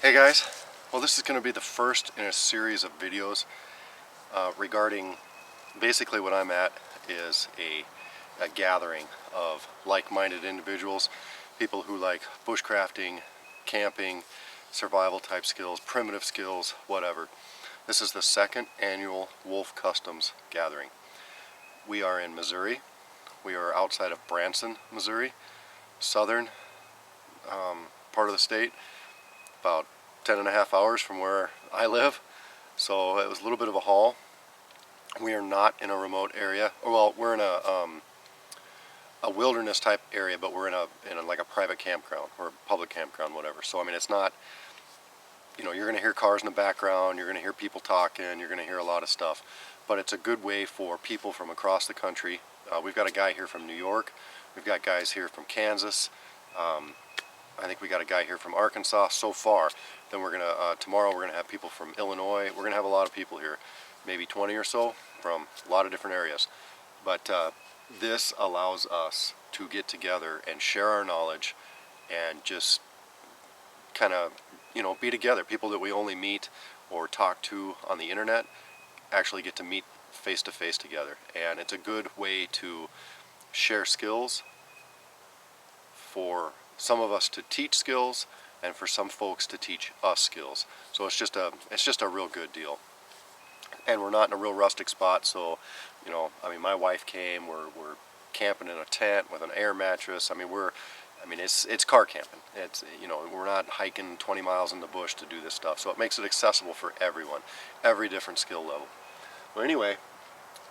Hey guys, well this is going to be the first in a series of videos regarding basically what I'm at is a gathering of like-minded individuals, people who like bushcrafting, camping, survival type skills, primitive skills, whatever. This is the second annual Wolfe Customs gathering. We are in Missouri. We are outside of Branson, Missouri, southern part of the state, about 10.5 hours from where I live, so it was a little bit of a haul. We are not in a remote area, well, we're in a wilderness type area, but we're in a like a private campground or a public campground, whatever. So I mean, it's not, you're going to hear cars in the background, you're going to hear people talking, you're going to hear a lot of stuff, but it's a good way for people from across the country. We've got a guy here from New York, we've got guys here from Kansas. I think we got a guy here from Arkansas so far. Then we're gonna tomorrow we're gonna have people from Illinois. We're gonna have a lot of people here, maybe 20 or so from a lot of different areas. But this allows us to get together and share our knowledge and just kind of be together. People that we only meet or talk to on the internet actually get to meet face to face together, and it's a good way to share skills, for some of us to teach skills, and for some folks to teach us skills. So it's just a real good deal. And we're not in a real rustic spot, so I mean, my wife came. We're camping in a tent with an air mattress. I mean, it's car camping. It's we're not hiking 20 miles in the bush to do this stuff. So it makes it accessible for everyone, every different skill level. Well, anyway,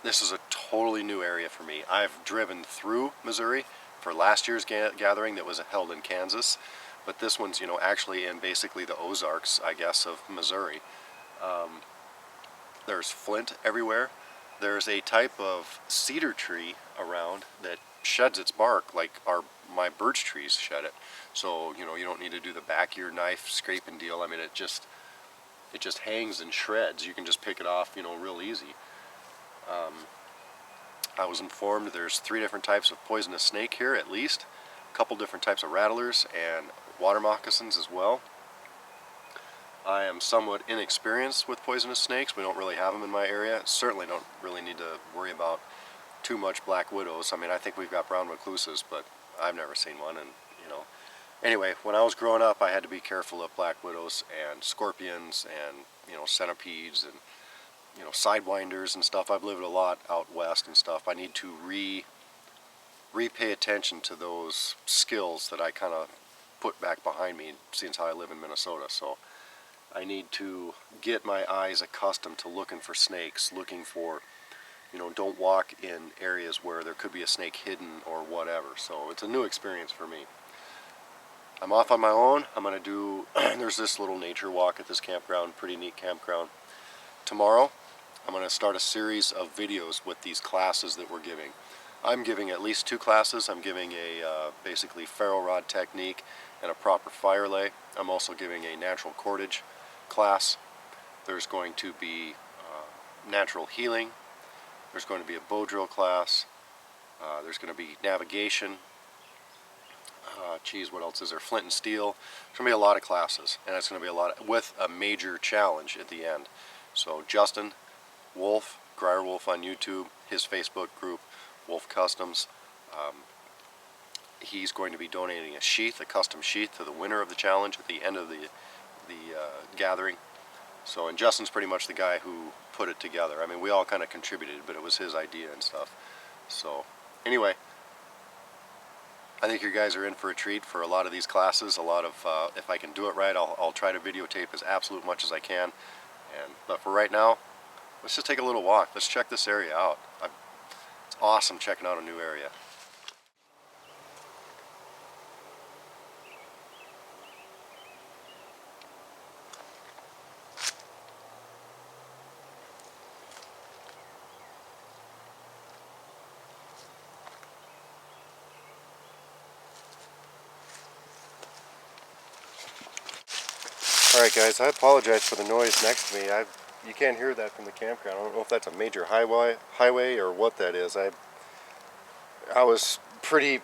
this is a totally new area for me. I've driven through Missouri for last year's gathering that was held in Kansas, but this one's actually in basically the Ozarks, I guess, of Missouri. There's flint everywhere. There's a type of cedar tree around that sheds its bark like my birch trees shed it. So you don't need to do the back of your knife scraping deal. I mean, it just hangs and shreds. You can just pick it off real easy. I was informed there's 3 different types of poisonous snake here, at least. A couple different types of rattlers and water moccasins as well. I am somewhat inexperienced with poisonous snakes. We don't really have them in my area. Certainly don't really need to worry about too much black widows. I mean, I think we've got brown recluses, but I've never seen one. And anyway, when I was growing up, I had to be careful of black widows and scorpions and centipedes and sidewinders and stuff. I've lived a lot out west and stuff. I need to repay attention to those skills that I kind of put back behind me since how I live in Minnesota. So I need to get my eyes accustomed to looking for snakes, looking for, don't walk in areas where there could be a snake hidden or whatever. So it's a new experience for me. I'm off on my own. I'm going to do, there's this little nature walk at this campground, pretty neat campground. Tomorrow, I'm going to start a series of videos with these classes that we're giving. I'm giving at least 2 classes. I'm giving a basically ferro rod technique and a proper fire lay. I'm also giving a natural cordage class. There's going to be natural healing. There's going to be a bow drill class. There's going to be navigation. What else is there? Flint and steel. There's going to be a lot of classes, and it's going to be a lot with a major challenge at the end. So Justin Wolfe, Greyer Wolfe on YouTube, his Facebook group, Wolfe Customs, he's going to be donating a sheath, a custom sheath, to the winner of the challenge at the end of the gathering. So, and Justin's pretty much the guy who put it together. I mean, we all kind of contributed, but it was his idea and stuff. So, anyway, I think you guys are in for a treat for a lot of these classes. A lot of, if I can do it right, I'll try to videotape as absolute much as I can. But for right now, let's just take a little walk. Let's check this area out. It's awesome checking out a new area. Alright guys, I apologize for the noise next to me. You can't hear that from the campground. I don't know if that's a major highway or what that is. I was pretty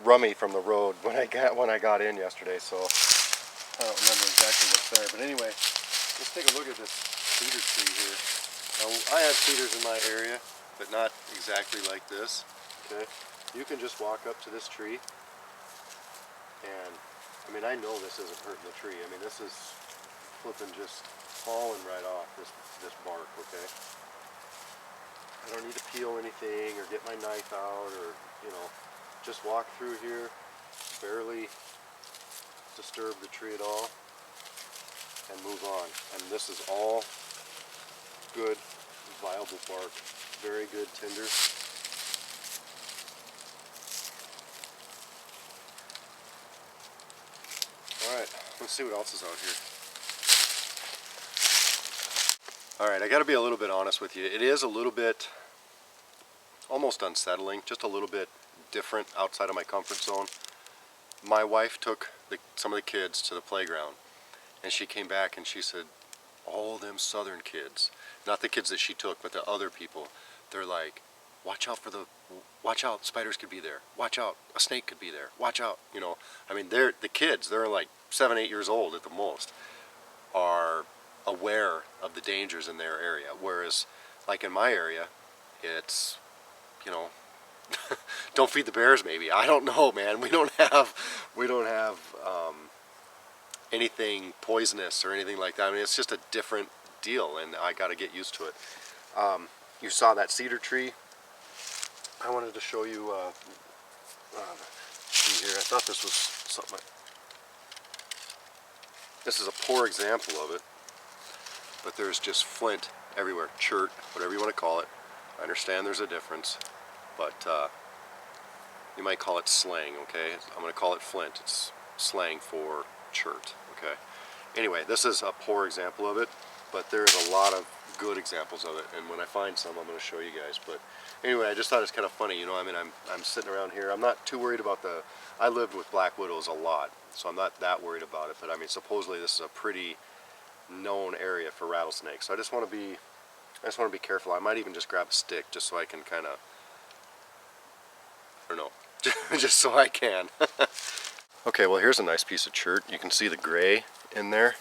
rummy from the road when I got in yesterday, so I don't remember exactly what's there, but anyway, let's take a look at this cedar tree here. Now, I have cedars in my area, but not exactly like this. Okay, you can just walk up to this tree, and I mean, I know this isn't hurting the tree. I mean, this is flipping just falling right off this bark. Okay, I don't need to peel anything or get my knife out or just walk through here, barely disturb the tree at all, and move on. And this is all good, viable bark, very good tinder. Alright, let's see what else is out here. Alright, I gotta be a little bit honest with you. It is a little bit almost unsettling, just a little bit different outside of my comfort zone. My wife took some of the kids to the playground, and she came back and she said, all them southern kids, not the kids that she took, but the other people, they're like, watch out, spiders could be there. Watch out, a snake could be there. Watch out, I mean, the kids, they're like 7, 8 years old at the most, are aware of the dangers in their area. Whereas, like in my area, it's, don't feed the bears maybe. I don't know, man. We don't have anything poisonous or anything like that. I mean, it's just a different deal, and I got to get used to it. You saw that cedar tree. I wanted to show you tree here. I thought this was something. This is a poor example of it, but there's just flint everywhere. Chert, whatever you want to call it. I understand there's a difference, but you might call it slang, okay? I'm going to call it flint. It's slang for chert, okay? Anyway, this is a poor example of it, but there's a lot of good examples of it, and when I find some, I'm going to show you guys. But anyway, I just thought it's kind of funny, I mean, I'm sitting around here. I'm not too worried about I lived with black widows a lot, so I'm not that worried about it, but I mean, supposedly this is a pretty known area for rattlesnakes, so I just want to be careful. I might even just grab a stick just so I can kind of, I don't know, just so I can. Okay, well, here's a nice piece of chert. You can see the gray in there.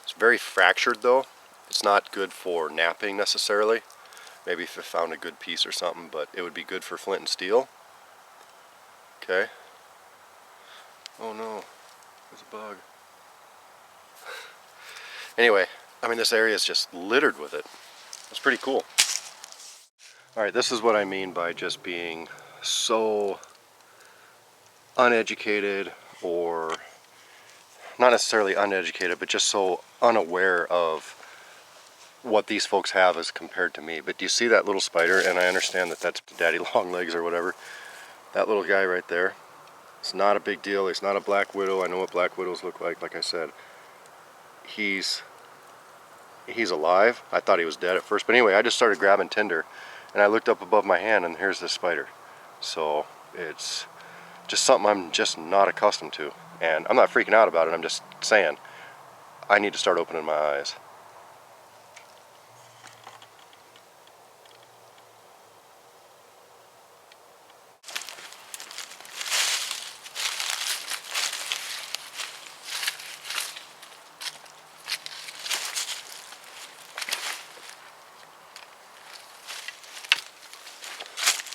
It's very fractured though. It's not good for napping necessarily. Maybe if I found a good piece or something, but it would be good for flint and steel. Okay. Oh no, there's a bug. Anyway, I mean, this area is just littered with it. It's pretty cool. Alright, this is what I mean by just being so uneducated, or not necessarily uneducated, but just so unaware of what these folks have as compared to me. But do you see that little spider? And I understand that that's daddy long legs or whatever. That little guy right there, it's not a big deal. He's not a black widow. I know what black widows look like I said. He's alive. I thought he was dead at first, but anyway, I just started grabbing tinder, and I looked up above my hand, and here's this spider. So it's just something I'm just not accustomed to, and I'm not freaking out about it. I'm just saying I need to start opening my eyes.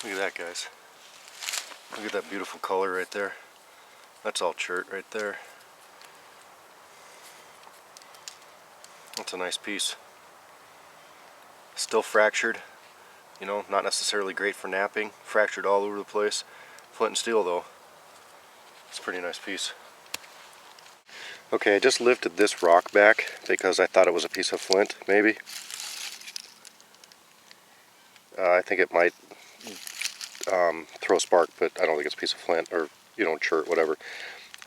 Look at that, guys. Look at that beautiful color right there. That's all chert right there. That's a nice piece. Still fractured, not necessarily great for napping. Fractured all over the place. Flint and steel though. It's a pretty nice piece. Okay, I just lifted this rock back because I thought it was a piece of flint, maybe. I think it might throw a spark, but I don't think it's a piece of flint or, chert, whatever.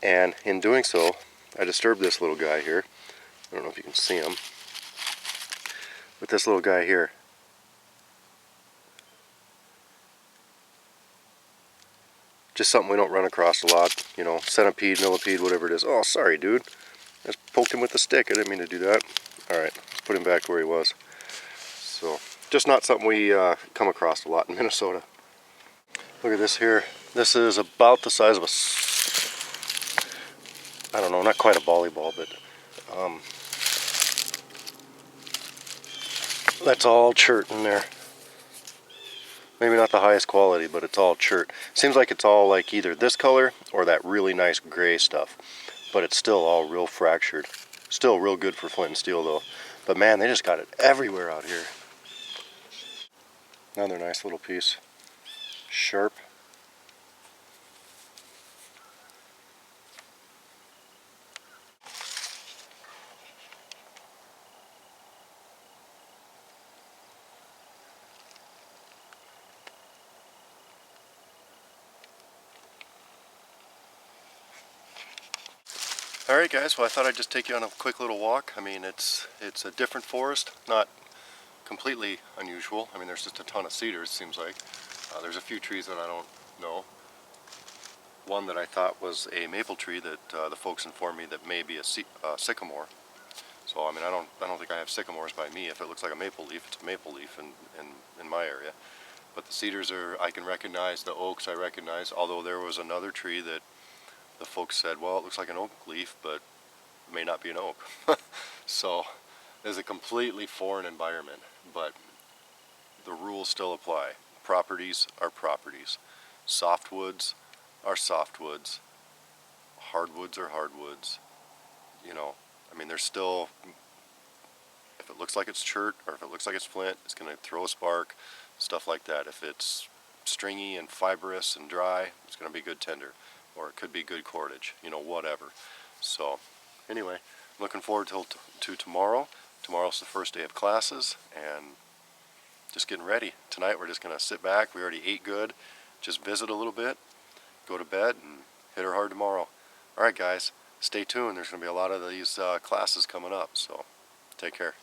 And in doing so, I disturbed this little guy here. I don't know if you can see him. But this little guy here. Just something we don't run across a lot. Centipede, millipede, whatever it is. Oh, sorry, dude. I just poked him with a stick. I didn't mean to do that. Alright, let's put him back to where he was. So, just not something we come across a lot in Minnesota. Look at this here. This is about the size of I don't know, not quite a volleyball, but that's all chert in there. Maybe not the highest quality, but it's all chert. Seems like it's all like either this color or that really nice gray stuff, but it's still all real fractured. Still real good for flint and steel though. But man, they just got it everywhere out here. Another nice little piece. Sharp. Alright guys, well I thought I'd just take you on a quick little walk. I mean it's a different forest, not completely unusual. I mean there's just a ton of cedars, it seems like. There's a few trees that I don't know. One that I thought was a maple tree that the folks informed me that may be a sycamore. So I mean I don't think I have sycamores by me. If it looks like a maple leaf, it's a maple leaf in my area. But the cedars I can recognize, the oaks I recognize, although there was another tree that the folks said, well, it looks like an oak leaf, but it may not be an oak. So it's a completely foreign environment, but the rules still apply. Properties are properties. Softwoods are softwoods. Hardwoods are hardwoods. You know, I mean, there's still, if it looks like it's chert or if it looks like it's flint, it's going to throw a spark, stuff like that. If it's stringy and fibrous and dry, it's going to be good tinder, or it could be good cordage, you know, whatever. So anyway, I'm looking forward to tomorrow. Tomorrow's the first day of classes and just getting ready. Tonight we're just going to sit back. We already ate good, just visit a little bit, go to bed, and hit her hard tomorrow. Alright guys, stay tuned. There's going to be a lot of these classes coming up, so take care.